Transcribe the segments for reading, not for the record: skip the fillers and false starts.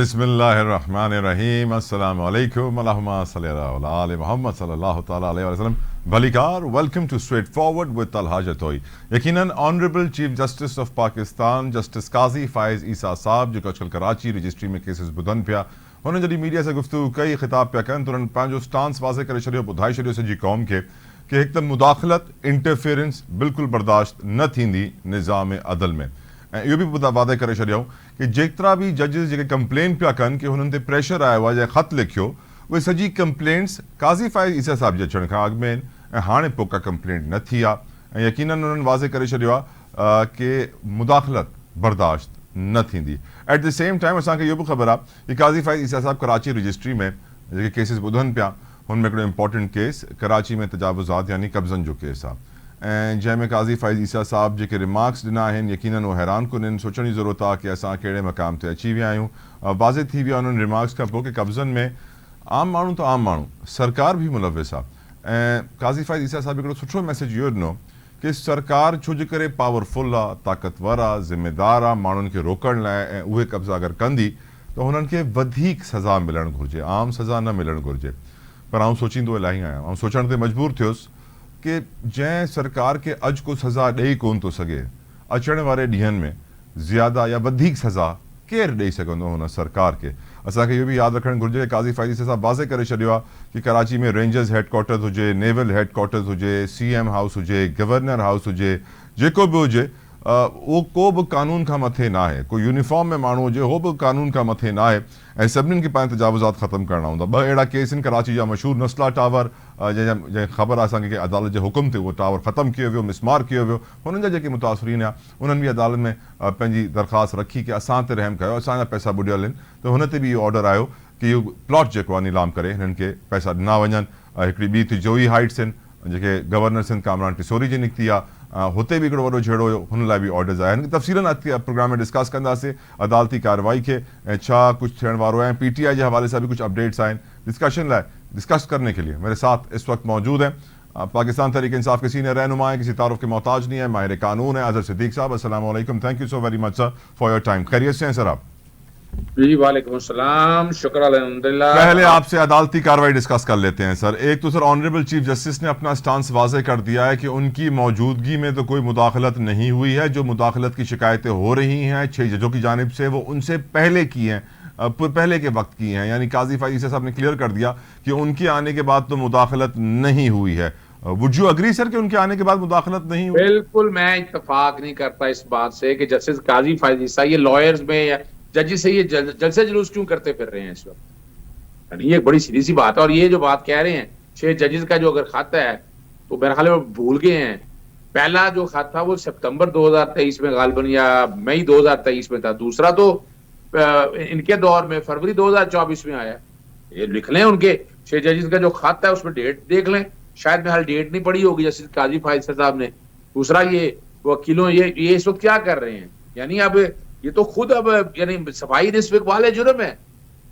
बिस्मिल्लाहिर्रहमानिर्रहीम अस्सलामु अलैकुम अल्लाहुम्मा सल्ली अला आले मोहम्मद सल्लल्लाहु तआला अलैहि वसल्लम। भलीकार, welcome to straightforward with Talha Jatoi. यकीनन honourable chief justice of Pakistan justice Qazi Faez Isa sahab जो आजकल कराची रजिस्ट्री में केसेस बुधन पिया उन्होंने जॾहिं मीडिया से गुफ्तगू कई खिताब पिया कनि तो उन्होंने पंहिंजो स्टांस वाज़े करे छॾियो, ॿुधाए छॾियो सॼी क़ौम खे कि हिकु त मुदाख़लत इंटरफेरेंस बिल्कुलु बर्दाश्त न थींदी निज़ाम अदल में। ऐं इहो बि वादे करे छॾियऊं कि जेतिरा बि जजिस जेके कंप्लेन पिया कनि कि हुननि ते प्रेशर आयो आहे या ख़त लिखियो, उहे सॼी कंप्लेंट्स काज़ी फाइज़ ईसा साहिब जे अचण खां अॻु में ऐं हाणे पोइ का कंप्लेंट न थी आहे। ऐं यकीनन उन्हनि वाज़े करे छॾियो आहे कि मुदाख़लत बर्दाश्त न थींदी। एट द सेम टाइम असांखे इहो बि ख़बर आहे कि काज़ी फाइज़ ईसा साहिब कराची रजिस्ट्री में जेके केसिस ॿुधनि पिया हुन में हिकिड़ो इंपॉर्टेंट केस कराची में तजावुज़ात यानी कब्ज़नि जो केस आहे ऐं जंहिंमें काज़ी फाइज़ ईसा साहब जेके रिमार्क्स ॾिना आहिनि यकीनन उहो हैरान कुन, सोचण जी ज़रूरत आहे कि असां कहिड़े मक़ाम ते अची विया आहियूं। वाज़े थी वियो आहे उन्हनि रिमार्क्स खां पोइ कि कब्ज़नि में आम माण्हू त आम माण्हू, सरकार बि मुलविस आहे। ऐं काज़ी फाइज़ ईसा साहब हिकिड़ो सुठो मैसेज इहो ॾिनो कि सरकार छो जे करे पावरफुल आहे, ताक़तवर आहे, ज़िम्मेदार आहे माण्हुनि खे रोकण लाइ, ऐं उहे कब्ज़ा अगरि कंदी त हुननि खे वधीक सज़ा मिलणु घुरिजे, आम सज़ा न मिलणु घुरिजे। पर आउं सोचींदो इलाही आहियां, ऐं सोचण ते मजबूर थियुसि कि जंहिं सरकार खे अॼु को सज़ा ॾेई कोन थो सघे, अचण वारे ॾींहंनि में ज़्यादा या वधीक सज़ा केरु ॾेई सघंदो हुन सरकार खे। असांखे इहो बि यादि रखणु घुरिजे, काज़ी फाइज़ साहब वाज़े करे छॾियो आहे कि कराची में रेंजर्स हेडक्वार्टर्स हुजे, नेवल हेडक्वार्टर्स हुजे, CM हाउस हुजे, गवर्नर हाउस हुजे, जेको बि हुजे उहो को बि कानून खां मथे न आहे। कोई यूनिफॉर्म में माण्हू हुजे उहो बि कानून खां मथे न आहे ऐं सभिनीनि खे पंहिंजा तजावुज़ात ख़तमु करणा हूंदा। ॿ अहिड़ा केस आहिनि कराची जा मशहूरु नस्ला टावर, जंहिं ख़बर आहे असांखे कि अदालत जे हुकुम ते उहो टावर ख़तमु कयो वियो, मिसमार कयो वियो। हुननि जा जेके मुतासिरीन आहे उन्हनि बि अदालत में पंहिंजी दरख़्वास्त रखी कि असां ते रहम कयो, असांजा पैसा ॿुॾियल आहिनि। त हुन ते बि इहो ऑडर आयो कि इहो प्लॉट जेको आहे नीलाम करे हिननि खे पैसा ॾिना वञनि। हिकिड़ी ॿी थी जोई हाइट्स आहिनि जेके गवर्नर सिंध कामरान टिसोरी जी निकिती आहे, हुते बि हिकिड़ो वॾो झेड़ो हुयो, हुन लाइ बि ऑर्डर्स आया आहिनि। तफ़सीलन प्रोग्राम में डिस्कस कंदासीं अदालती कार्रवाई खे ऐं छा कुझु थियण वारो आहे। PTI जे हवाले सां भी कुछ अपडेट्स आहिनि। डिस्कस करने के लिए मेरे साथ इस वक्त मौजूद हैं पाकिस्तान तहरीक इंसाफ के सीनियर रहनुमा है, किसी तारुफ के मोहताज नहीं है, माहिर कानून है अजहर सिद्दीक साहब। अस्सलाम वालेकुम, thank you so very much sir for your time. खैरियत से हैं सर आप? जी वालेकुम सलाम, शुक्र अल्हम्दुलिल्लाह। पहले आपसे अदालती कार्रवाई डिस्कस कर लेते हैं सर। एक तो सर ऑनरेबल चीफ जस्टिस ने अपना स्टांस वाज़े कर दिया है कि उनकी मौजूदगी में तो कोई मुदाखलत नहीं हुई है, जो मुदाखलत की शिकायतें हो रही हैं 6 जजों की जानिब से वो उनसे पहले की हैं, पहले के वक्त की हैं। यानी काज़ी फाइज़ ईसा साहब ने क्लियर कर दिया कि उनके आने के बाद तो मुदाखलत नहीं हुई है। वुड यू अग्री सर कि उनके आने के बाद मुदाखलत नहीं हुई? बिल्कुल मैं इत्तफाक नहीं करता इस बात से कि जस्टिस काजी फाइज ईसा ये लॉयर्स में या जजेस से ये जलसे जुलूस क्यों करते फिर रहे हैं इस वक्त। ये बड़ी सीधी सी बात है। और ये जो बात कह रहे हैं 6 जजेस का जो अगर खाता है तो मेरे ख्याल में भूल गए हैं। पहला जो खत था वो सितंबर 2023 में गालिबन या मई 2023 में था, दूसरा तो इनके दौर में फरवरी 2024 में आया। ये लिख लें उनके 6 जजेस का जो खत है उसमें डेट देख लें, शायद मेरे हाल डेट नहीं पड़ी होगी जस्टिस काजी फाइज साहब ने। दूसरा ये वकीलों ये इस वक्त क्या कर रहे हैं, यानी अब ये तो खुद अब यानी सफाई रिस्क वाले जुर्म है।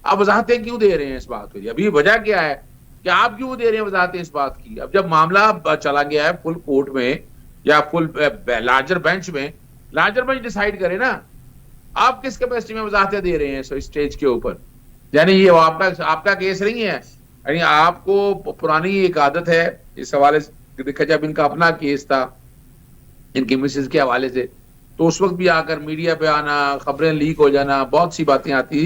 आप वजाहतें क्यों दे रहे हैं इस बात की? अभी वजह क्या है कि आप क्यों दे रहे हैं वजाहतें इस बात की? अब जब मामला चला गया है फुल कोर्ट में या फुल लार्जर बेंच में, लार्जर बेंच डिसाइड करे ना, आप किस कैपेसिटी में वजाहतें दे रहे हैं स्टेज के ऊपर? यानी ये आपका केस नहीं है। यानी आपको पुरानी एक आदत है इस हवाले से देखा, जब इनका अपना केस था इनकी मिसेज के हवाले से तो उस वक्त भी आकर मीडिया पे आना, खबरें लीक हो जाना, बहुत सी बातें आती।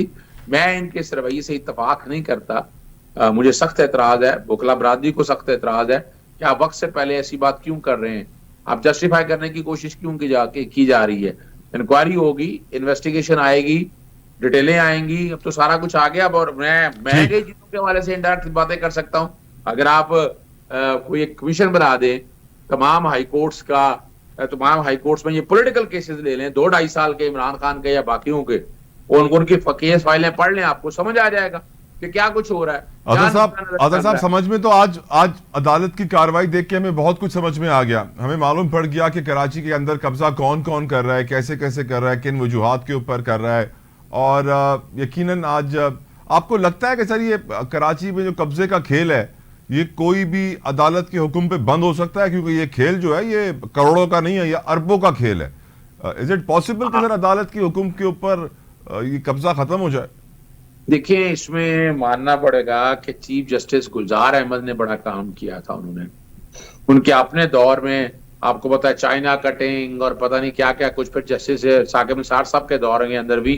मैं इनके इस रवैये से इत्तफाक नहीं करता। मुझे सख्त एतराज है, वकला बरादरी को सख्त एतराज है कि आप वक्त से पहले ऐसी बात क्यों कर रहे हैं, आप जस्टिफाई करने की कोशिश क्यों की जा रही है। इंक्वायरी होगी, इन्वेस्टिगेशन आएगी, डिटेलें आएंगी, अब तो सारा कुछ आ गया। और मैं कई चीजों के हवाले से इंडायरेक्ट बातें कर सकता हूँ। अगर आप कोई एक कमीशन बना दें तमाम हाई कोर्ट्स का, तमाम हाई कोर्ट्स में ये पॉलिटिकल केसेस ले लें 2-2.5 साल के इमरान खान के या बाकियों के, उनकी केस फाइलें पढ़ लें, आपको समझ आ जाएगा कि क्या कुछ हो रहा है। आज़ाद साहब समझ में तो आज अदालत की कार्रवाई देख के हमें बहुत कुछ समझ में आ गया। हमें मालूम पड़ गया कि कराची के अंदर कब्जा कौन कौन कर रहा है, कैसे कैसे कर रहा है, किन वजूहात के ऊपर कर रहा है। और यकीनन आज आपको लगता है कि सर ये कराची में जो कब्जे का खेल है ये कोई भी अदालत के हुक्म पे बंद हो सकता है? क्योंकि ये खेल जो है ये करोड़ों का नहीं है, ये अरबों का खेल है। इज इट पॉसिबल कि सर अदालत के हुक्म के ऊपर ये कब्जा खत्म हो जाए? देखिए, इसमें मानना पड़ेगा कि चीफ जस्टिस गुलजार अहमद ने बड़ा काम किया था। उन्होंने उनके अपने दौर में, आपको पता है, चाइना कटिंग और पता नहीं क्या क्या कुछ, फिर जस्टिस साकिब निसार साहब के दौर के अंदर भी,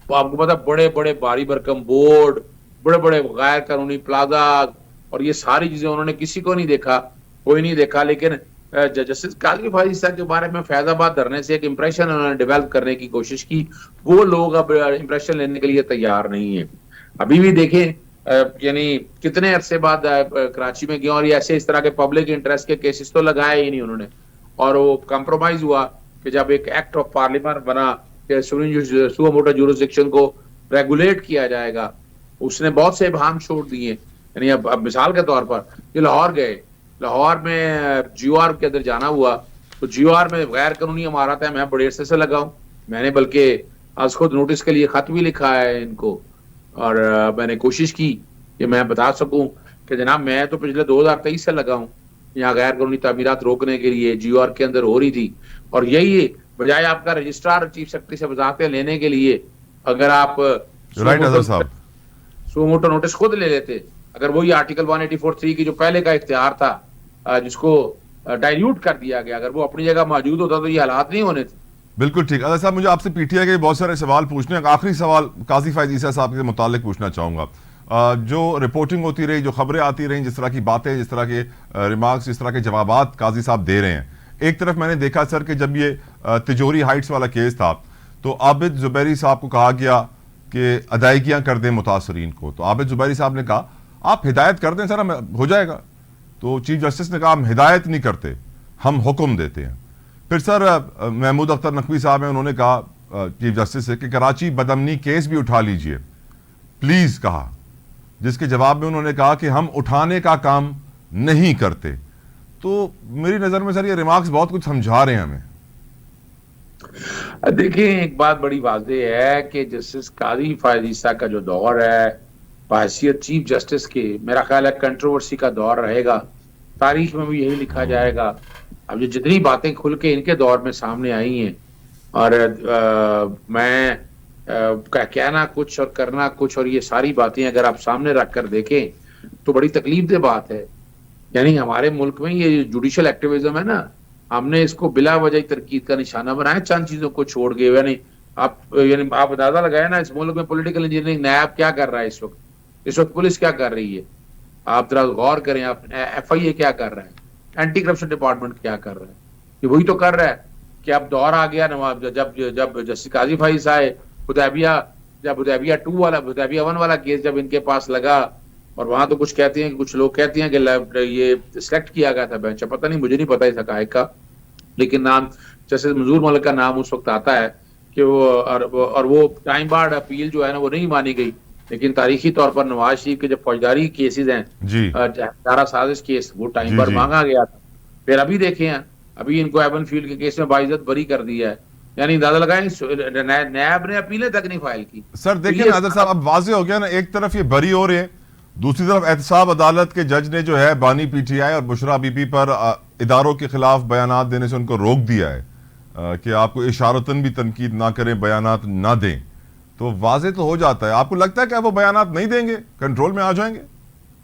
तो आपको पता है, बड़े बड़े भारी भरकम बोर्ड, बड़े बड़े गैर कानूनी प्लाजा, और ये सारी चीजें उन्होंने किसी को नहीं देखा, कोई नहीं देखा। लेकिन जस्टिस काजी फायजी साहब के बारे में फैजाबाद धरने से एक इंप्रेशन उन्होंने डेवलप करने की कोशिश की। वो लोग अब इंप्रेशन लेने के लिए तैयार नहीं है। अभी भी देखें, यानी कितने अरसे बाद कराची में गए, और ये ऐसे इस तरह के पब्लिक इंटरेस्ट के केसेस तो लगाए ही नहीं उन्होंने। और वो कंप्रोमाइज हुआ कि जब एक एक्ट ऑफ पार्लियामेंट बना कि सुओ मोटो ज्यूरिसडिक्शन को रेगुलेट किया जाएगा, उसने बहुत से इबाहम छोड़ दिए। यानी अब मिसाल के तौर पर ये लाहौर गए, लाहौर में GOR के अंदर जाना हुआ, तो GOR में गैर कानूनी इमारत है, मैं बड़े अरसे से लगा हूं। मैंने बल्कि आज खुद नोटिस के लिए खत भी लिखा है इनको, और मैंने कोशिश की कि मैं बता सकूं कि जनाब मैं तो पिछले 2023 से लगा हूं यहाँ गैर कानूनी तामीरात रोकने के लिए, GOR के अंदर हो रही थी। और यही बजाय आपका रजिस्ट्रार चीफ सेक्रेटरी से वजाहतें लेने के लिए, अगर आप सुओ मोटो नोटिस खुद ले लेते, अगर वही आर्टिकल 184(3) की जो पहले का इख्तियार था, जिसको डाइल्यूट कर दिया गया, अगर वो अपनी जगह मौजूद होता तो ये हालात नहीं होने थे। बिल्कुल ठीक। अदर साहब, मुझे आपसे PTI के बहुत सारे सवाल पूछने हैं। आखिरी सवाल काजी फायद ईसा साहब के मुतालिक पूछना चाहूँगा। जो रिपोर्टिंग होती रही, जो खबरें आती रही, जिस तरह की बातें, जिस तरह के रिमार्क्स, जिस तरह के जवाबात काजी साहब दे रहे हैं, एक तरफ मैंने देखा सर कि जब ये तिजोरी हाइट्स वाला केस था तो आबिद जुबैरी साहब को कहा गया कि अदायगियाँ कर दें मुतासरीन को, तो आबिद जुबैरी साहब ने कहा आप हिदायत कर दें सर, हम हो जाएगा। तो चीफ जस्टिस ने कहा हम हिदायत नहीं करते, हम हुक्म देते हैं। फिर सर महमूद अख्तर नकवी साहब हैं, उन्होंने कहा चीफ जस्टिस से कि कराची बदअमनी केस भी उठा लीजिए प्लीज कहा, जिसके जवाब में उन्होंने कहा कि हम उठाने का काम नहीं करते। तो मेरी नजर में सर ये रिमार्क्स बहुत कुछ समझा रहे हैं हमें। देखिए, एक बात बड़ी वाज़ेह है कि जस्टिस काजी फायद ईसा का जो दौर है बहैसियत चीफ जस्टिस के, मेरा ख्याल है कंट्रोवर्सी का दौर रहेगा, तारीख में भी यही लिखा जाएगा। अब जो जितनी बातें खुल के इनके दौर में सामने आई हैं, और मैं कहना कुछ और करना कुछ, और ये सारी बातें अगर आप सामने रख कर देखें तो बड़ी तकलीफ दे बात है। यानी हमारे मुल्क में ये जुडिशल एक्टिविज्म है ना, हमने इसको बिला वजह तरकीद का निशाना बनाया, चंद चीजों को छोड़ के। यानी आप अंदाजा लगाए ना, इस मुल्क में पॉलिटिकल इंजीनियरिंग नायाब क्या कर रहा है इस वक्त पुलिस क्या कर रही है, आप जरा गौर करें। आप FIA क्या कर रहा है, एंटी करप्शन डिपार्टमेंट क्या कर रहा है, ये वही तो कर रहा है कि अब दौर आ गया नवाब, जब जस्टिस काजी फाइज आए, हुदैबिया 2 वाला, हुदैबिया 1 वाला केस जब इनके पास लगा, और वहां तो कुछ कहते हैं, कुछ लोग कहते हैं कि ये सिलेक्ट किया गया था बेंच, पता नहीं, मुझे नहीं पता इस हकायक का, लेकिन नाम जस्टिस मंजूर मलिक का नाम उस वक्त आता है कि वो टाइम बार्ड अपील जो है ना वो नहीं मानी गई। लेकिन तारीखी तौर पर नवाज शरीफ के जो फौजदारी केसेस हैं, दारा साजिश केस, वो टाइम बार्ड मांगा गया था। फिर अभी देखे हैं, अभी इनको एवन फील्ड के केस में बाइज्जत बरी कर दिया है। यानी अंदाजा लगाएं, नैब ने अपीलें तक नहीं फाइल की। सर देखिए नादर साहब, अब वाज़ेह हो गया ना, एक तरफ ये बरी हो रहे हैं, दूसरी तरफ एहतसाब अदालत के जज ने जो है बानी PTI और बुशरा बीबी पर इदारों के खिलाफ बयानात देने से उनको रोक दिया है कि आपको इशारतन भी तनकीद ना करें, बयानात ना दें। तो वाज़ेह तो हो जाता है। आपको लगता है कि वो बयानात नहीं देंगे, कंट्रोल में आ जाएंगे?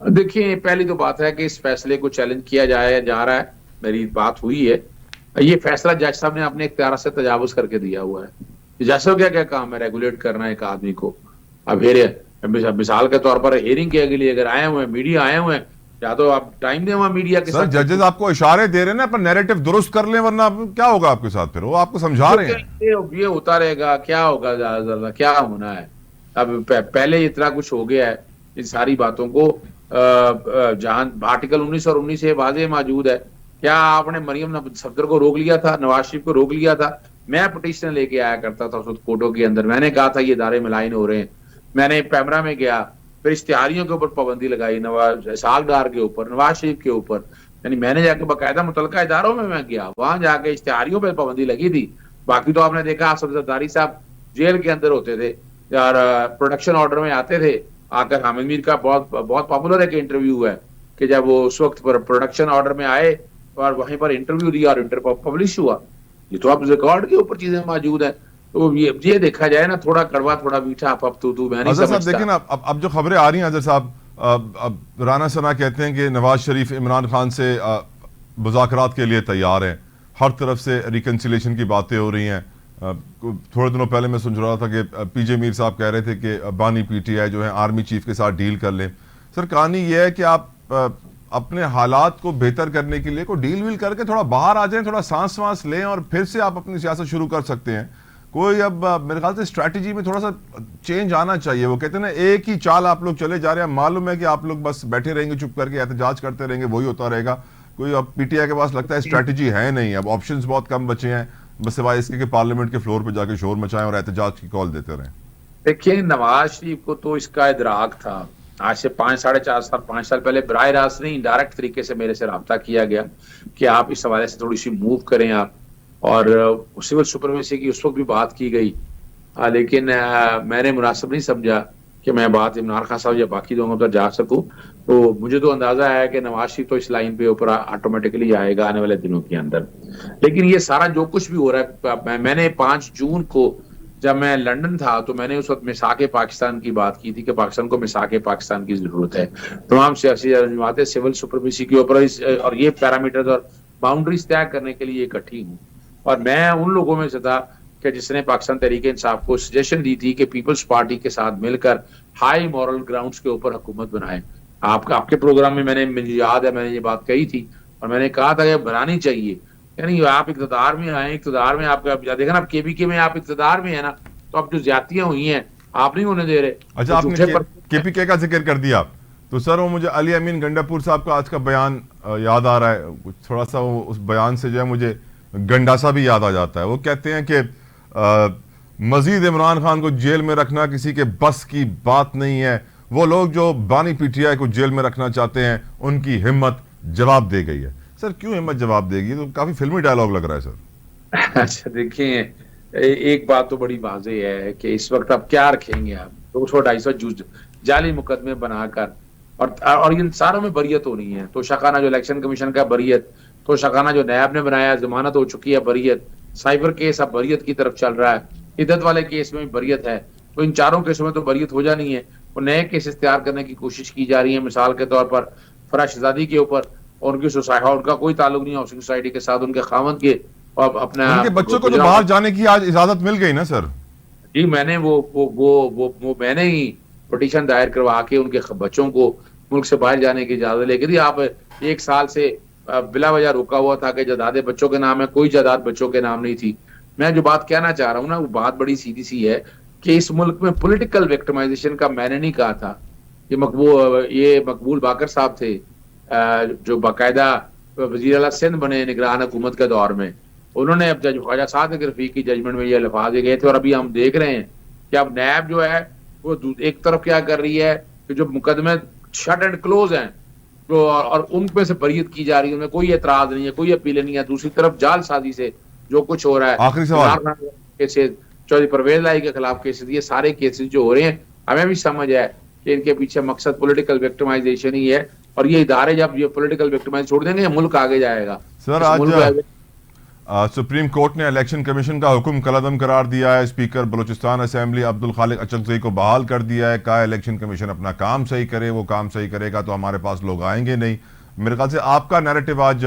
देखिए, पहली तो बात है कि इस फैसले को चैलेंज किया जा रहा है, मेरी बात हुई है। ये फैसला जज साहब ने अपने इख्तियार से तजावुज करके दिया हुआ है। जज साहब क्या क्या काम है, रेगुलेट करना एक आदमी को। अब मिसाल के तौर पर हियरिंग के लिए अगर आए हुए हैं, मीडिया आए हुए हैं, या तो आप टाइम दें वहां मीडिया के साथ। जजेस आपको इशारे दे रहे हैं ना, पर नैरेटिव दुरुस्त कर लें, वरना क्या होगा आपके साथ? फिर वो आपको समझा रहे हैं, ये होता रहेगा, क्या होगा, ज्यादा क्या होना है। अब पहले इतना कुछ हो गया है, इन सारी बातों को जहां आर्टिकल 19 और 19 वाज़ेह मौजूद है। क्या आपने मरियम सफदर को रोक लिया था, नवाज शरीफ को रोक लिया था? मैं पिटीशन लेके आया करता था उस कोर्टों के अंदर, मैंने कहा था ये इदारे मिलाइन हो रहे हैं। मैंने पैमरा में गया, फिर इश्तिहारियों के ऊपर पाबंदी लगाई, नवाज इसहाक डार के ऊपर, नवाज शरीफ के ऊपर। यानी मैंने जाके बाकायदा मुतलका इदारों में मैं गया, वहां जाके इश्तिहारियों पर पाबंदी लगी थी। बाकी तो आपने देखा, आसफ जरदारी साहब जेल के अंदर होते थे और प्रोडक्शन ऑर्डर में आते थे आकर। हामिद मीर का बहुत पॉपुलर एक इंटरव्यू है कि जब वो उस वक्त पर प्रोडक्शन ऑर्डर में आए और वहीं पर इंटरव्यू दिया और इंटरव्यू पब्लिश हुआ। ये तो आप रिकॉर्ड के ऊपर चीजें मौजूद है। तो ये देखा जाए ना, थोड़ा कड़वा थोड़ा मीठा, आप तू मैं नहीं अजहर साहब समझता। देखें ना, अब जो खबरें आ रही हैं अजहर साहब, अब राना सना कहते हैं कि नवाज शरीफ इमरान खान से मुज़ाकरात के लिए तैयार हैं, हर तरफ से रिकन्सिलेशन की बातें हो रही हैं। थोड़े दिनों पहले मैं सुन रहा था कि पीजे मीर साहब कह रहे थे कि बानी पीटीआई जो है आर्मी चीफ के साथ डील कर लें। सर कहानी यह है कि आप अपने हालात को बेहतर करने के लिए कोई डील वील करके थोड़ा बाहर आ जाएं, थोड़ा सांस वांस लें और फिर से आप अपनी सियासत शुरू कर सकते हैं। कोई अब मेरे ख्याल से स्ट्रैटेजी में थोड़ा सा चेंज आना चाहिए। वो कहते हैं ना, एक ही चाल आप लोग चले जा रहे हैं, मालूम है कि आप लोग बस बैठे रहेंगे चुप करके एहतजाज करते रहेंगे, वही होता रहेगा। कोई अब पीटीआई के पास लगता है स्ट्रैटेजी है नहीं, अब ऑप्शंस बहुत कम बचे हैं, बस सिवाय इसके कि पार्लियामेंट के फ्लोर पे जाके शोर मचाएं और एहतजाज की कॉल देते रहें। देखिए, नवाज शरीफ को तो इसका इदराक था। आज से 5 साल पहले बराह रास्त नहीं, इनडायरेक्ट तरीके से मेरे से रब्ता किया गया कि आप इस हवाले से थोड़ी सी मूव करें आप, और सिविल सुपरमेसी की उस वक्त भी बात की गई। लेकिन मैंने मुनासिब नहीं समझा कि मैं बात इमरान खान साहब या बाकी लोगों पर जा सकूं। तो मुझे तो अंदाजा है कि नवाज शरीफ तो इस लाइन पे ऊपर ऑटोमेटिकली आएगा आने वाले दिनों के अंदर। लेकिन ये सारा जो कुछ भी हो रहा है, मैंने 5 जून को जब मैं लंदन था तो मैंने उस वक्त मिसाके पाकिस्तान की बात की थी कि पाकिस्तान को मिसाके पाकिस्तान की जरूरत है। तमाम सियासी जमातें सिविल सुपरमेसी के ऊपर और ये पैरामीटर्स और बाउंड्रीज तय करने के लिए इकट्ठी हूँ, और मैं उन लोगों में से था कि जिसने पाकिस्तान तहरीक इंसाफ को सजेशन दी थी कि पीपल्स पार्टी के साथ मिलकर हाई मॉरल ग्राउंड्स के ऊपर हुकूमत बनाए। आपके प्रोग्राम में मुझे याद है मैंने ये बात कही थी, और मैंने कहा था कि बनानी चाहिए। यानी आप इक़्तिदार में आए, इक़्तिदार में आपका देखा ना, केबीके में आप इक़्तिदार में है ना, तो अब जो ज्यादतियां हुई हैं आप नहीं होने दे रहे। अच्छा, आपने केपीके का जिक्र कर दिया, तो सर वो मुझे अली अमीन गंडापुर साहब का आज का बयान याद आ रहा है। थोड़ा सा उस बयान से जो है मुझे गंडासा भी याद आ जाता है। वो कहते हैं कि मजीद इमरान खान को जेल में रखना किसी के बस की बात नहीं है, वो लोग जो बानी पीटीआई को जेल में रखना चाहते हैं उनकी हिम्मत जवाब दे गई है। सर क्यों हिम्मत जवाब देगी? तो काफी फिल्मी डायलॉग लग रहा है सर। अच्छा देखिए, एक बात तो बड़ी वाज़ेह है कि इस वक्त आप क्या रखेंगे, आप 200-250 जाली मुकदमे बनाकर, और इन सारों में बरियत होनी है। तो शकाना जो इलेक्शन कमीशन का बरियत, तो शकाना जो नैब ने बनाया जमानत हो चुकी है बरियत, साइबर केस अब बरियत की तरफ चल रहा है, इद्दत वाले केस में भी बरियत है। तो इन चारों केसों में तो बरियत हो जानी है। वो नए केसेस तैयार करने की कोशिश की जा रही है। मिसाल के तौर पर फराज शहजादी के ऊपर, उनकी सोसाइटी, उनका कोई ताल्लुक नहीं हाउसिंग सोसाइटी के साथ, उनके खामद के और अपना उनके बच्चों को तो बाहर जाने की आज इजाजत मिल गई ना सर? जी, मैंने वो मैंने ही पिटीशन दायर करवा के उनके बच्चों को मुल्क से बाहर जाने की इजाजत लेके दी। आप 1 साल से बिला वजह रुका हुआ था कि जायदादें बच्चों के नाम है, कोई जायदाद बच्चों के नाम नहीं थी। मैं जो बात कहना चाह रहा हूँ ना, वो बात बड़ी सीधी सी है कि इस मुल्क में पॉलिटिकल विक्टिमाइजेशन का मैंने नहीं कहा था। ये मकबूल बाकर साहब थे जो बाकायदा वजीर आला सिंध बने निगरान हुकूमत के दौर में। उन्होंने अब जज ख्वाजा सादिक रफीक की जजमेंट में ये अल्फाज गए थे, और अभी हम देख रहे हैं कि अब नैब जो है वो एक तरफ क्या कर रही है कि जो मुकदमे शट एंड क्लोज हैं तो, और उन पे से बरियत की जा रही है, उनमें कोई एतराज नहीं है, कोई अपील नहीं है। दूसरी तरफ जालसाजी से जो कुछ हो रहा है, आखिरी सवाल, केसेस चौधरी परवेज लाई के खिलाफ केसेस, ये सारे केसेस जो हो रहे हैं, हमें भी समझ है कि इनके पीछे मकसद पॉलिटिकल विक्टिमाइजेशन ही है। और ये इदारे जब ये पॉलिटिकल विक्टिमाइज छोड़ देंगे, मुल्क आगे जाएगा। सर आज सुप्रीम कोर्ट ने इलेक्शन कमीशन का हुक्म कलअदम करार दिया है। स्पीकर बलूचिस्तान असेंबली अब्दुल खालिक अचकज़ई को बहाल कर दिया है। कहा इलेक्शन कमीशन अपना काम सही करे, वो काम सही करेगा तो हमारे पास लोग आएंगे नहीं। मेरे ख्याल से आपका नैरेटिव आज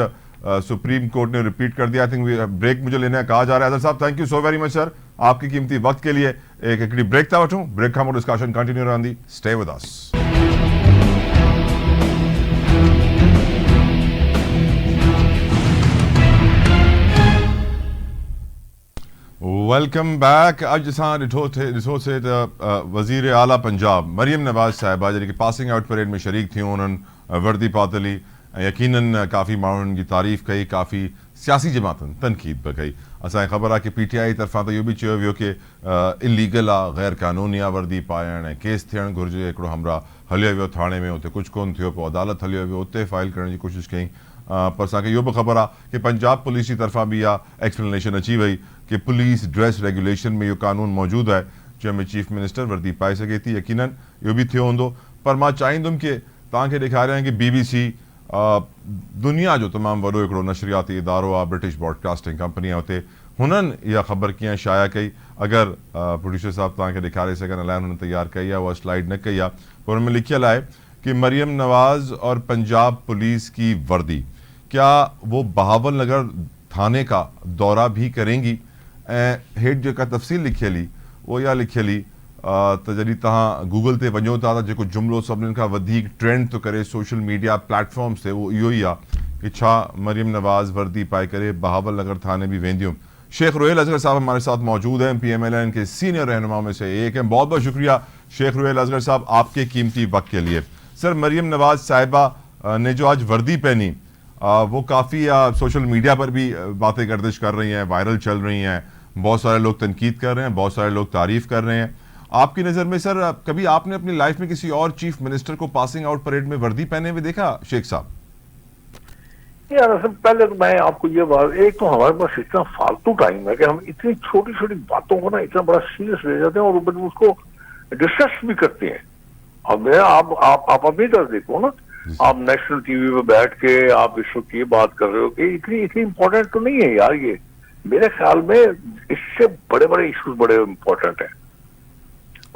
सुप्रीम कोर्ट ने रिपीट कर दिया। आई थिंक ब्रेक मुझे लेने कहा जा रहा है। साहब thank you so very much sir, आपकी कीमती वक्त के लिए। एक ब्रेक था वठूं, ब्रेक खां डिस्कशन कंटिन्यू रहंदी। Stay with us. Welcome back. अज असां ॾिठोसीं त वज़ीर आला पंजाब मरियम नवाज़ साहिबा जॾहिं पासिंग आउट परेड में शरीक थियूं, उन्हनि वर्दी पातली ऐं यकीनन काफ़ी माण्हुनि जी तारीफ़ कई, काफ़ी सियासी जमातनि तनक़ीद बि कई। असांखे ख़बर आहे कि पीटीआई तरफ़ां त इहो बि चयो वियो कि इलीगल आहे, गैर क़ानूनी आहे वर्दी पाइण, ऐं केस थियणु घुरिजे। हिकिड़ो हमरा हलियो वियो थाणे में, उते कुझु कोन्ह थियो, पोइ अदालत हलियो वियो, उते फाइल करण जी कोशिशि कई। पर असांखे इहो बि ख़बर आहे कि पंजाब पुलिस जी तरफ़ां बि इहा एक्सप्लेनेशन अची वई कि पुलिस ड्रेस रेगुलेशन में इहो कानून मौजूदु आहे जंहिंमें चीफ मिनिस्टर वर्दी पाए सघे थी। यकीनन इहो बि थियो हूंदो, पर मां चाहींदुमि कि तव्हांखे ॾेखारियां कि BBC दुनिया जो तमामु वॾो हिकिड़ो नशरियाती इदारो आहे, ब्रिटिश ब्रॉडकास्टिंग कंपनी आहे, उते हुनन या ख़बर कीअं शाया कई अगर प्रोड्यूसर साहब तव्हांखे ॾेखारे सघनि अलाए हुननि तैयार कई आहे उहा स्लाइड न कई आहे पर हुन में लिखियल आहे कि मरियम नवाज़ और पंजाब पुलिस की वर्दी क्या वो बहावल नगर थाने का दौरा भी करेंगी ऐं हेठि जेका तफ़सील लिखियली वो इहा लिखियली त जॾहिं तव्हां गूगल ते वञो था त जेको जुमिलो सभिनीनि खां वधीक ट्रेंड थो करे सोशल मीडिया प्लेटफॉर्म्स ते उहो इहो ई आहे कि छा मरियम नवाज़ वर्दी पाए करे बहावल नगर थाने भी वेंदियूं। शेख रोहेल असगर साहब हमारे साथ मौजूद हैं, PMLN के सीनियर रहनुमाओं में से एक हैं। बहुत बहुत शुक्रिया शेख रोहेल असगर साहब आपके कीमती वक्त के लिए। सर, मरियम नवाज़ साहिबा ने जो आज वर्दी पहनी वो काफ़ी सोशल मीडिया पर भी बातें गर्दिश कर रही हैं, वायरल चल रही हैं, बहुत सारे लोग तनकीद कर रहे हैं, बहुत सारे लोग तारीफ़ कर रहे हैं। आपकी नज़र में सर कभी आपने अपनी लाइफ में किसी और चीफ मिनिस्टर को पासिंग आउट परेड में वर्दी पहने हुए देखा शेख साहब? यार असल पहले तो मैं आपको ये बात, एक तो हमारे पास इतना फालतू टाइम है कि हम इतनी छोटी छोटी बातों को ना इतना बड़ा सीरियस ले जाते हैं और ऊपर उसको डिस्कस भी करते हैं। अब आप अभी तक देखो ना, आप नेशनल टीवी पे बैठ के आप इस वक्त ये बात कर रहे हो कि इतनी इंपॉर्टेंट तो नहीं है यार। ये मेरे ख्याल में इससे बड़े बड़े इश्यूज बड़े इंपॉर्टेंट है।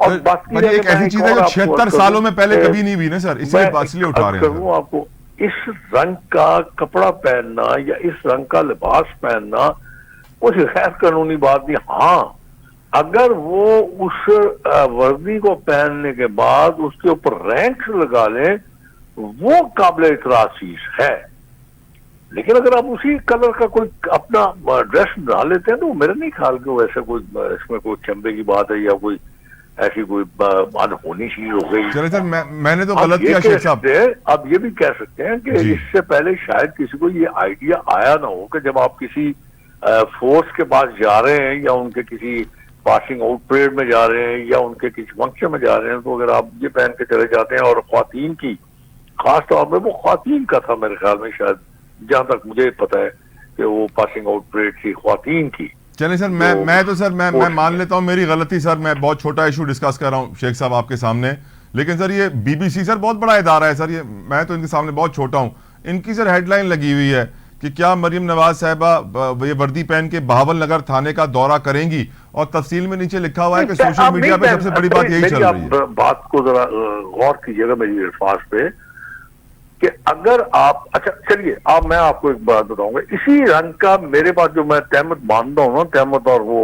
और बाकी एक ऐसी चीज है जो 76 सालों में पहले कभी नहीं हुई ना सर, इसलिए उठा रहे हैं। आपको इस रंग का कपड़ा पहनना या इस रंग का लिबास पहनना कुछ गैर कानूनी बात नहीं। हाँ, अगर वो उस वर्दी को पहनने के बाद उसके ऊपर रैंक लगा लें वो काबिल इतराज चीज है, लेकिन अगर आप उसी कलर का कोई अपना ड्रेस बना लेते हैं तो मेरे नहीं ख्याल कि वैसे कोई इसमें कोई चंबे की बात है या कोई ऐसी कोई अनहोनी चीज हो गई। चलिए सर, मैंने तो गलत किया शेख साहब। अब ये भी कह सकते हैं कि इससे पहले शायद किसी को ये आइडिया आया ना हो कि जब आप किसी फोर्स के पास जा रहे हैं या उनके किसी पासिंग आउट परेड में जा रहे हैं या उनके किसी फंक्शन में जा रहे हैं तो अगर आप ये पहन के चले जाते हैं, और ख्वातीन की खास तौर पर, वो ख्वातीन का था मेरे ख्याल में, शायद जहां तक मुझे पता है कि वो पासिंग आउट परेड थी ख्वातीन की। चलिए सर, मैं मान लेता हूँ मेरी गलती सर, मैं बहुत छोटा इशू डिस्कस कर रहा हूँ शेख साहब आपके सामने, लेकिन सर ये BBC सर बहुत बड़ा इदारा है सर, ये मैं तो इनके सामने बहुत छोटा हूँ। इनकी सर हेडलाइन लगी हुई है कि क्या मरियम नवाज साहिबा ये वर्दी पहन के बहावल नगर थाने का दौरा करेंगी, और तफसील में नीचे लिखा हुआ है कि सोशल मीडिया पे सबसे बड़ी बात यही चल रही है। बात को जरा गौर कीजिएगा मेरी अल्फाज पे कि अगर आप, अच्छा चलिए आप, मैं आपको एक बात बताऊंगा, इसी रंग का मेरे पास जो मैं तहमत बांधता हूँ ना, तहमत और वो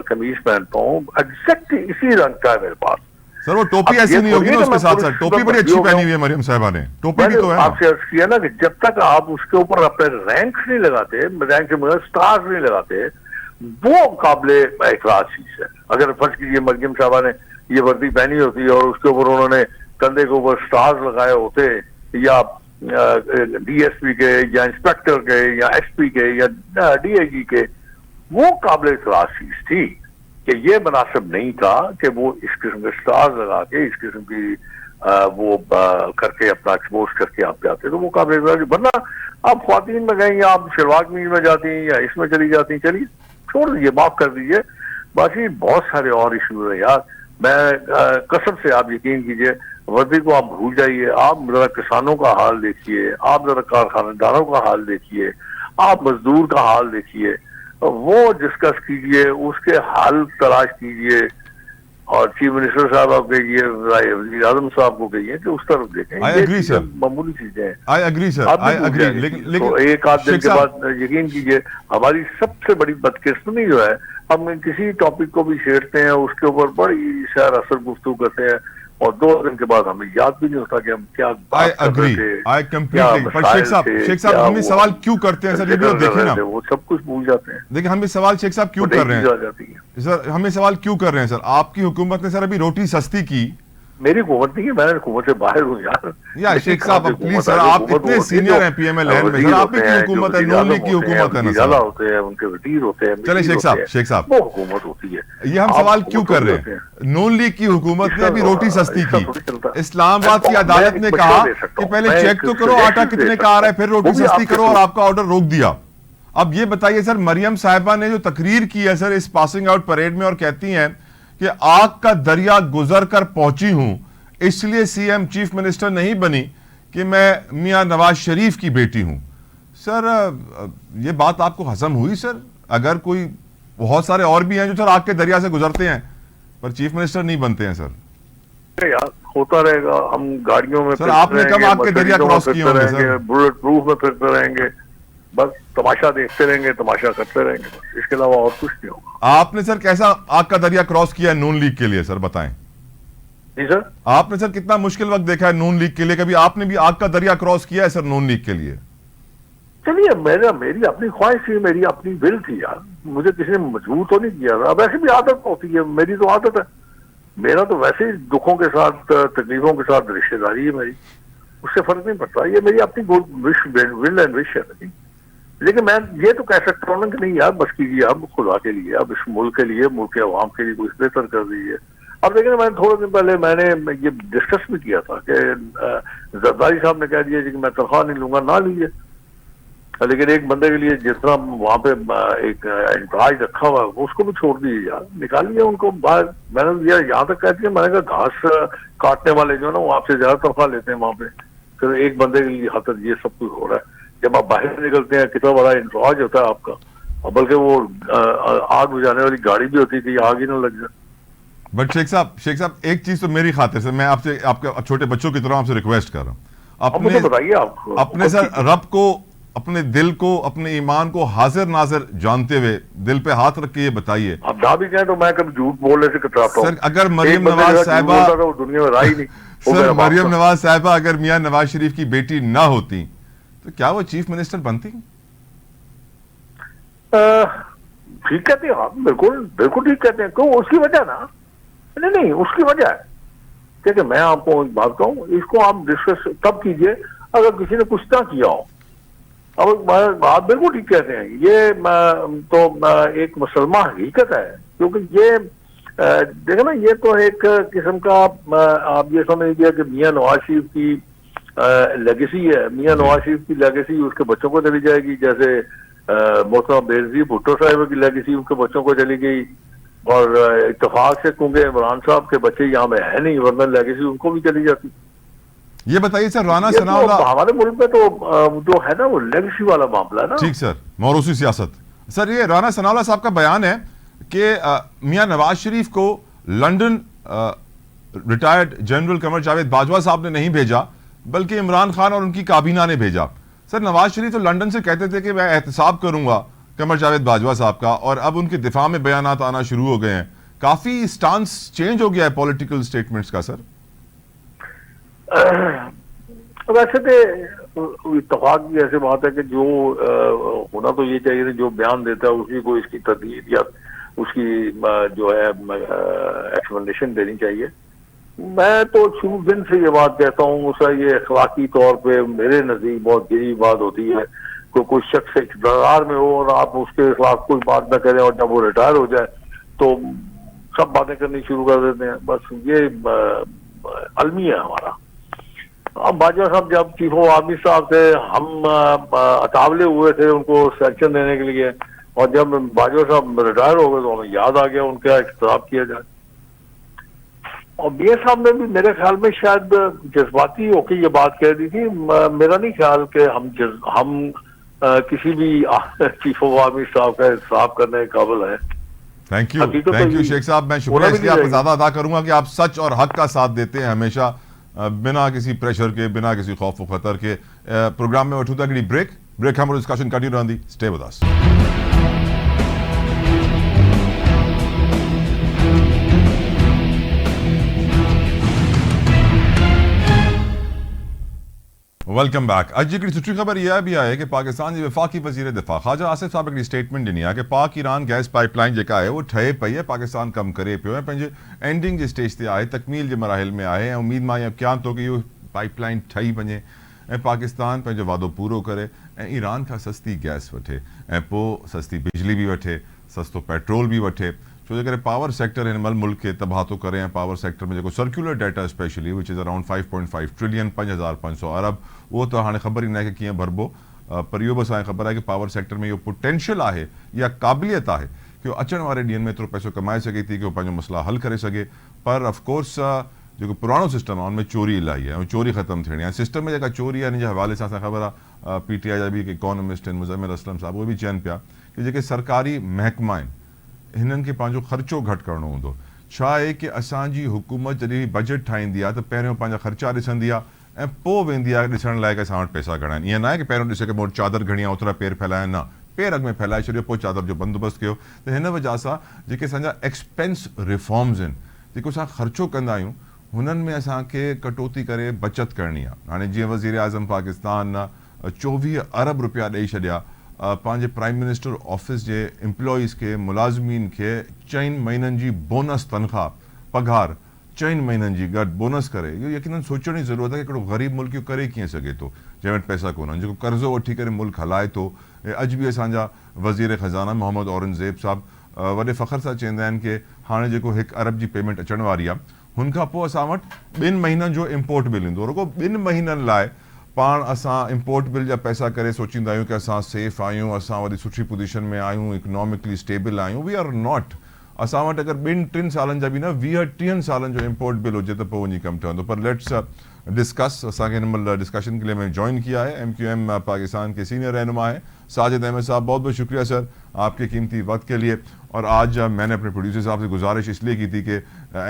कमीज पहनता हूँ, एग्जैक्टली इसी रंग का है मेरे पास। सर वो टोपी ऐसी नहीं होगी ना उसके साथ सर, टोपी बड़ी अच्छी पहनी हुई है मरियम साहिबा ने, टोपी भी तो है। आपसे अर्ज किया ना कि जब तक आप उसके ऊपर अपने रैंक नहीं लगाते, रैंक के मतलब स्टार नहीं लगाते, वो काबिले एतराज चीज है। अगर फर्ज कीजिए मरियम साहिबा ने ये वर्दी पहनी होती और उसके ऊपर उन्होंने कंधे के ऊपर स्टार्स लगाए होते, या DSP के या इंस्पेक्टर के या SP के या DIG के, वो काबिल इतराज चीज थी कि ये मुनासिब नहीं था कि वो इस किस्म के स्टार्स लगा के इस किस्म की वो करके अपना एक्सपोज करके आप जाते, तो वो काबिल इतराज। वरना आप ख्वातीन में गई या आप शलवार कमीज में जाती हैं या इसमें चली जाती हैं, चलिए छोड़ दीजिए, माफ कर दीजिए। बाकी बहुत सारे और इशूज है यार, मैं कसम से आप यकीन कीजिए, वर्दी को आप भूल जाइए। आप जरा किसानों का हाल देखिए, आप जरा कारखानेदारों का हाल देखिए, आप मजदूर का हाल देखिए, वो डिस्कस कीजिए, उसके हाल तलाश कीजिए, और चीफ मिनिस्टर साहब आप कहिए, वज़ीर आज़म साहब को कहिए कि उस तरफ देखें। आई एग्री सर, मामूली चीजें हैं। I agree sir, I agree, लेकिन तो एक आध दिन के बाद यकीन कीजिए, हमारी सबसे बड़ी बदकिस्मती जो है, हम किसी टॉपिक को भी छेड़ते हैं, उसके ऊपर बड़ी सैर असर गुफ्तगू करते हैं, और 2 दिन के बाद हमें याद भी नहीं होता कि हम क्या बात कर रहे थे। आई कंप्लीटली, पर शेख साहब हम ये सवाल क्यों करते हैं सर, ये भी तो देखें ना, वो सब कुछ भूल जाते हैं। देखिए हम ये सवाल शेख साहब क्यों कर रहे हैं सर, हम ये सवाल क्यों कर रहे हैं सर? आपकी हुकूमत ने सर अभी रोटी सस्ती की, मेरी हुकूमत नहीं है, मैं हुकूमत से बाहर हूँ यार शेख साहब प्लीज सर, आप इतने सीनियर हैं PMLN में सर, आप ही की हुकूमत है, नून लीग की हुकूमत है ना सर, होते हैं उनके वजीर होते हैं। चले शेख साहब वो हुकूमत होती है, ये हम सवाल क्यों कर रहे हैं? नून लीग की हुकूमत ने अभी रोटी सस्ती की, इस्लामाबाद की अदालत ने कहा कि पहले चेक तो करो आटा कितने का आ रहा है, फिर रोटी सस्ती करो, और आपका ऑर्डर रोक दिया। अब ये बताइए सर, मरियम साहिबा ने जो तकरीर की है सर इस पासिंग आउट परेड में, और कहती हैं कि आग का दरिया गुजर कर पहुंची हूं, इसलिए CM चीफ मिनिस्टर नहीं बनी कि मैं मियां नवाज शरीफ की बेटी हूं। सर ये बात आपको हजम हुई सर? अगर कोई बहुत सारे और भी हैं जो सर आग के दरिया से गुजरते हैं पर चीफ मिनिस्टर नहीं बनते हैं सर। यार होता रहेगा, हम गाड़ियों में सर आपने कब आग के दरिया क्रॉस किए होंगे सर? बुलेट प्रूफ में फिरते रहेंगे, बस तमाशा देखते रहेंगे, तमाशा करते रहेंगे, बस इसके अलावा और कुछ नहीं होगा। आपने सर कैसा आग का दरिया क्रॉस किया है नून लीग के लिए सर, बताएं। जी सर, आपने सर कितना मुश्किल वक्त देखा है नून लीग के लिए, कभी आपने भी आग का दरिया क्रॉस किया है सर नून लीग के लिए? चलिए मेरी अपनी ख्वाहिश थी, मेरी अपनी विल थी यार, मुझे किसी ने मजबूर तो नहीं किया था। अब ऐसे भी आदत होती है, मेरी तो आदत है, मेरा तो वैसे ही दुखों के साथ तकलीफों के साथ रिश्तेदारी है मेरी, उससे फर्क नहीं पड़ता। ये मेरी अपनी विल एंड विश है। लेकिन मैं ये तो कह सकता हूँ ना कि नहीं यार बस कीजिए, अब खुदा के लिए, अब इस मुल्क के लिए, मुल्क के अवाम के लिए कुछ बेहतर कर दीजिए। अब लेकिन मैंने थोड़े दिन पहले मैंने ये डिस्कस भी किया था कि जरदारी साहब ने कह दिया कि मैं तनख्वाह नहीं लूंगा, ना लीजिए, लेकिन एक बंदे के लिए जितना वहां पे एक इंतजाज रखा हुआ है उसको भी छोड़ दीजिए यार, निकालिए उनको बाहर। मैंने यहाँ तक कह दिया, मैंने कहा घास काटने वाले जो है ना वो आपसे ज्यादा तनख्वाह लेते हैं वहां पे, फिर एक बंदे के लिए खातिर ये सब कुछ हो रहा है। जब आप बाहर निकलते हैं कितना बड़ा इंतजाज होता है आपका, और बल्कि वो आग बुझाने वाली गाड़ी भी होती थी, आग ही ना लग जाए। बट शेख साहब एक चीज तो मेरी खातिर से मैं आपसे, आपके छोटे बच्चों की तरह आपसे रिक्वेस्ट कर रहा हूँ, मुझे बताइए आप अपने सर रब को, अपने दिल को, अपने ईमान को हाजिर नाजिर जानते हुए दिल पे हाथ रख के ये बताइए। आप ना भी कहें तो मैं कभी झूठ बोलने से कतराता हूं। सर अगर मरियम नवाज साहिबा, दुनिया में रहा ही नहीं। सर मरियम नवाज साहिबा अगर मियां नवाज शरीफ की बेटी ना होती तो क्या वो चीफ मिनिस्टर बनती? ठीक कहते हैं आप, बिल्कुल बिल्कुल ठीक कहते हैं। क्यों? उसकी वजह ना, नहीं उसकी वजह है। ठीक है, मैं आपको एक बात कहूं, इसको आप डिस्कस तब कीजिए अगर किसी ने कुछ ना किया हो। अब आप बिल्कुल ठीक कहते हैं, ये तो एक मुसलमा हकीकत है, क्योंकि ये देखो ना, ये तो एक किस्म का आप ये समझ लीजिए कि मियां नवाज शरीफ की लेगेसी है। मियां नवाज शरीफ की लेगेसी उसके बच्चों को चली जाएगी, जैसे मोहतरम बेनजीर भुट्टो साहब की लेगेसी उनके बच्चों को चली गई, और इत्तेफाक से क्योंकि इमरान साहब के बच्चे यहाँ में है नहीं, वरना लेगेसी उनको भी चली जाती। ये बताइए सर, राना तो सनाउल्लाह, हमारे मुल्क में तो जो है ना वो लेगेसी वाला मामला है ना। ठीक सर, मौरूसी सियासत। सर ये राना सनाउल्लाह साहब का बयान है कि मियां नवाज शरीफ को London retired general Qamar Javed Bajwa साहब ने नहीं भेजा, बल्कि इमरान खान और उनकी काबीना ने भेजा। सर नवाज शरीफ तो लंदन से कहते थे कि मैं एहतसाब करूंगा कमर जावेद बाजवा साहब का, और अब उनके दिफा में बयानात आना शुरू हो गए हैं। काफी स्टांस चेंज हो गया है पॉलिटिकल स्टेटमेंट्स का सर। वैसे तो इत्तेफाक की ऐसी बात है कि जो होना तो ये चाहिए, जो बयान देता है उसी को इसकी तरदीद या उसकी जो है एक्सप्लेनेशन देनी चाहिए। मैं तो शुरू दिन से ये बात कहता हूँ, सर ये अखलाकी तौर पे मेरे नजदीक बहुत गिरी बात होती है कि कोई शख्स इक़्तिदार में हो और आप उसके खिलाफ कोई बात न करें, और जब वो रिटायर हो जाए तो सब बातें करनी शुरू कर देते हैं। बस ये अलमी है हमारा। अब बाजवा साहब जब चीफ ऑफ आर्मी साहब थे, हम अतावले हुए थे उनको सेक्शन देने के लिए, और जब बाजवा साहब रिटायर हो गए तो हमें याद आ गया उनका इख्तिताब किया जाए। और बीए साहब ने भी मेरे ख्याल में शायद जज्बाती होकर ये बात कह दी थी। मेरा नहीं ख्याल कि हम किसी भी चीफ ऑफ आर्मी साहब का इंसाफ करने के काबिल है। थैंक यू शेख साहब। मैं शुक्रिया इसलिए आपका ज्यादा अदा करूंगा कि आप सच और हक का साथ देते हैं हमेशा, बिना किसी प्रेशर के, बिना किसी खौफ व खतर के। प्रोग्राम में उठूता कि ब्रेक हम डिस्कशन कंटिन्यू रहंदी। Stay with us. Welcome back. अज जी सुठी खबर यह भी आहे कि पाकिस्तान के वफाकी वजीर दिफा ख्वाजा आसिफ साहब हिकिड़ी स्टेटमेंट ॾिनी आहे कि पाक ईरान गैस पाइपलाइन जेका आहे वो ठहे पई आहे, पाकिस्तान कमु करे पियो ऐं पंहिंजे एंडिंग जे स्टेज ते आहे, तकमील जे मराहिल में आहे, ऐं उम्मीद मां इहो कयां थो कि इहो पाइपलाइन ठही वञे ऐं पाकिस्तान पंहिंजो वादो पूरो करे ऐं ईरान खां सस्ती गैस वठे ऐं पोइ सस्ती बिजली बि वठे, सस्तो पेट्रोल बि वठे। छो जे करे पावर सेक्टर हिन महिल मुल्क खे तबाह थो करे, ऐं पावर सेक्टर में जेको circular data specially which is around 5.5 trillion 5500 अरब, उहो त हाणे ख़बर ई न आहे कि कीअं भरबो, पर इहो बि असांखे ख़बर आहे कि पावर सेक्टर में इहो पोटेंशियल आहे या क़ाबिलियत आहे कि उहो अचण वारे ॾींहंनि में एतिरो पैसो कमाए सघे थी कि उहो पंहिंजो मसइला हल करे सघे। पर ऑफकोर्स जेको पुराणो सिस्टम आहे उनमें चोरी इलाही आहे ऐं चोरी ख़तमु थियणी आहे। सिस्टम में जेका चोरी आहे हिन जे हवाले सां असांखे ख़बर आहे, PTI जा बि इकोनॉमिस्ट आहिनि, मुज़म्मिल असलम साहब, उहे बि चवनि पिया कि जेके सरकारी महकमा आहिनि हिननि खे पंहिंजो ख़र्चो घटि करिणो हूंदो। छा आहे कि असांजी हुकूमत जॾहिं बजट ठाहींदी आहे त पहिरियों पंहिंजा ख़र्चा ॾिसंदी आहे ऐं पोइ वेंदी आहे ॾिसण लाइ कि असां वटि पैसा घणा आहिनि। ईअं न आहे कि पहिरियों ॾिसे कि मूं वटि चादर घणी आहे ओतिरा पेर फैलाया, न, पेर अॻु में फैलाए छॾियो, पोइ चादर जो बंदोबस्तु कयो। त हिन वजह सां जेके असांजा एक्सपेंस रिफॉर्म्स आहिनि, जेको असां ख़र्चो कंदा आहियूं, हुननि में असांखे कटौती करे बचत करणी आहे। हाणे जीअं वज़ीर आज़म पाकिस्तान 24 अरब रुपया ॾेई छॾिया पंहिंजे प्राइम मिनिस्टर ऑफिस जे एम्प्लॉइज़ खे, मुलाज़िमीन खे 4 महीननि जी बोनस तनख़्वाह, पघार 4 महीननि जी गॾु बोनस करे। इहो यकीनन सोचण जी ज़रूरत आहे कि हिकिड़ो ग़रीब मुल्क इहो करे कीअं सघे थो, जंहिं वटि पैसा कोन आहिनि, जेको कर्ज़ो वठी करे मुल्क हलाए थो। अॼु बि असांजा वज़ीर ख़ज़ाना मोहम्मद औरंगज़ेब साहब वॾे फ़ख्र सां चवंदा आहिनि कि हाणे जेको 1 अरब जी पेमेंट अचण वारी आहे, हुन खां पोइ असां वटि 2 महीननि जो इम्पोर्ट बिल ईंदो। रुगो 2 महीननि लाइ पाण असां इम्पोर्ट बिल जा पैसा करे सोचींदा आहियूं कि असां सेफ आहियूं, असां वरी सुठी पोजीशन में आहियूं, इकोनॉमिकली स्टेबल आहियूं। वी आर नॉट। असां वटि अगरि 2-3 सालनि जा बि न 20-30 सालनि जो इम्पोर्ट बिल हुजे त पोइ वञी कमु ठहंदो। पर लेट्स डिस्कस। असांखे हिन महिल डिस्कशन के लिए में ज्वाइन किया है MQM पाकिस्तान के सीनियर रहनुमा है साजिद अहमद साहब। बहुत बहुत शुक्रिया सर आपके कीमती वक्त के लिए। और आज मैंने अपने प्रोड्यूसर साहब से गुजारिश इसलिए की थी कि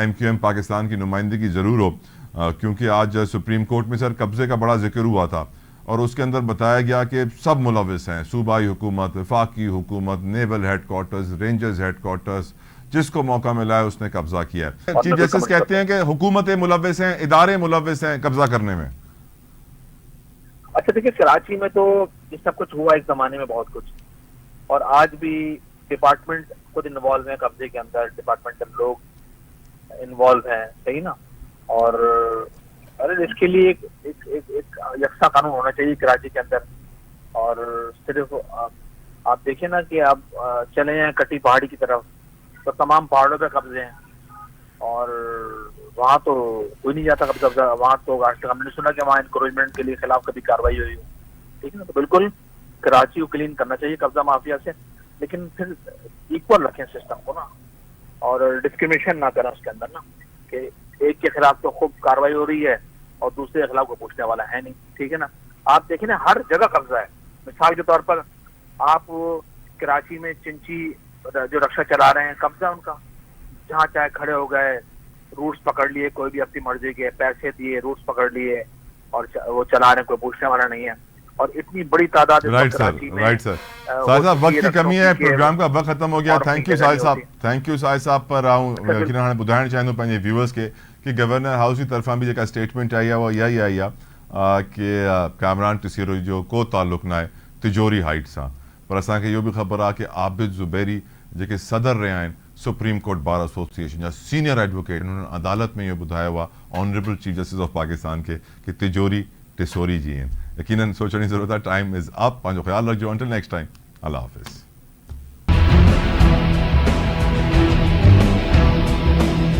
MQM पाकिस्तान की नुमाइंदगी ज़रूर हो, क्योंकि आज सुप्रीम कोर्ट में सर कब्ज़े का बड़ा जिक्र हुआ था और उसके अंदर बताया गया कि सब मुलविस हैं, सूबाई हुकूमत, वफाकी हुकूमत, नेवल हेडक्वार्टर्स, रेंजर्स हेडक्वार्टर्स, जिसको मौका मिला है उसने कब्जा किया है। चीफ जस्टिस कहते हैं कि हुकूमतें मुलविस हैं, इदारे मुलविस हैं कब्जा करने में। अच्छा देखिए, कराची में तो ये सब कुछ हुआ इस जमाने में बहुत कुछ, और आज भी डिपार्टमेंट खुद इन्वॉल्व है कब्जे के अंदर, डिपार्टमेंटल लोग इन्वॉल्व हैं, सही ना। और अरे इसके लिए एक यकसा कानून होना चाहिए कराची के अंदर। और सिर्फ आप देखिए ना कि आप चले जाएं कटी पहाड़ी की तरफ तो तमाम पहाड़ों पे कब्जे हैं, और वहाँ तो कोई नहीं जाता कब्जा। वहाँ तो आज तक हमने सुना कि वहाँ इंक्रोचमेंट के लिए खिलाफ कभी कार्रवाई हुई हो, ठीक है ना। तो बिल्कुल कराची को क्लीन करना चाहिए कब्जा माफिया से, लेकिन फिर इक्वल रखें सिस्टम को ना, और डिस्क्रिमिनेशन ना करें उसके अंदर ना, कि एक के खिलाफ तो खूब कार्रवाई हो रही है और दूसरे के खिलाफ को पूछने वाला है नहीं, ठीक है ना। आप देखिए ना, हर जगह कब्जा है। मिसाल के तौर पर आप कराची में चिंची जो रक्षा चला रहे हैं, कब्जा उनका, जहाँ चाहे खड़े हो गए, रूट्स पकड़ लिए, कोई भी अपनी मर्जी के पैसे दिए, रूट्स पकड़ लिए और वो चला रहे हैं, कोई पूछने वाला नहीं है। और इतनी बड़ी तादाद right sir, right sir. Shahid साहब वक्त की कमी है, प्रोग्राम का वक्त खत्म हो गया। थैंक यू साहिद साहब, थैंक यू साहिद साहब। पर यकीनन हाणे ॿुधाइण चाहिंदो पंहिंजे व्यूअर्स के कि गवर्नर हाउस जी तरफ़ां बि जेका स्टेटमेंट आई आहे उहा इहा ई आई आहे कि कामरान टिसीरो जो को ताल्लुक़ न आहे तिजोरी हाइट सां। पर असांखे इहो बि ख़बर आहे कि आबिद ज़ुबैरी जेके सदर रहिया आहिनि सुप्रीम कोर्ट बार एसोसिएशन जा सीनियर एडवोकेट, उन्होंने अदालत में इहो ॿुधायो आहे honourable chief justice of Pakistan के कि तिजोरी टिसोरी जी आहिनि। यकीनन सोचण जी ज़रूरत आहे। Time is up. पंहिंजो ख़्यालु रखिजो। अंटिल नेक्स्ट टाइम, अल्लाह हाफ़िज़।